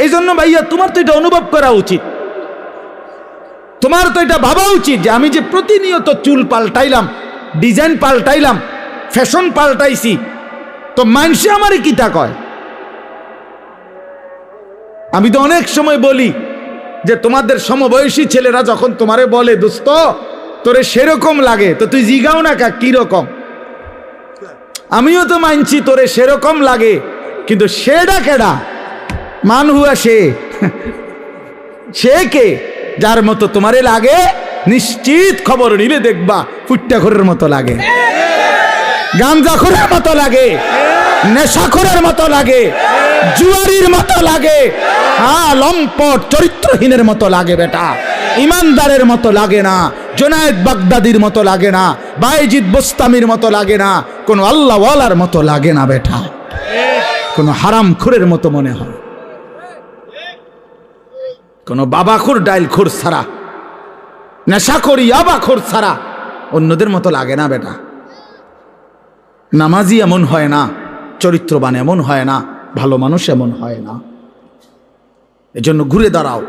এই জন্য ভাইয়া তোমার তো এটা অনুভব করা উচিত, তোমার তো এটা ভাবা উচিত যে আমি যে প্রতিনিয়ত চুল পাল্টাইলাম, ডিজাইন পাল্টাইলাম, ফ্যাশন পাল্টাইছি, তো মানুষে আমারে কিতা কয়। আমি তো অনেক সময় বলি যে তোমাদের সমবয়সী ছেলেরা যখন তোমারে বলে দোস্ত তোরে সেরকম লাগে, তো তুই জিগাও না কা কি রকম। আমিও তো মানছি তোরে সেরকম লাগে, কিন্তু সেটা কেডা? মান হুয়া সে কে? যার মতো তোমারে লাগে নিশ্চিত খবর নিলে দেখবা ফুট্টাখোরের মতো লাগে, গাঞ্জাখোরের মতো লাগে, নেশাখোরের মতো লাগে, জুয়ারির মতো লাগে, হ্যাঁ লম্পট চরিত্রহীনের মতো লাগে বেটা, ইমানদারের মতো লাগে না, জুনায়েদ বাগদাদির মতো লাগে না, বায়েজিদ বোস্তামির মতো লাগে না, কোন আল্লাহওয়ালার মতো লাগে না বেটা, কোন হারামখোরের মতো মনে হয়, কোন বাবাখোর ডাইলখোর ছাড়া, নেশাখোর ইয়াবাখোর ছাড়া অন্যদের মতো লাগে না বেটা। নামাজি এমন হয় না, চরিত্রবান এমন হয় না, ভালো মানুষ এমন হয় না। এজন্য ঘুরে দাঁড়াও।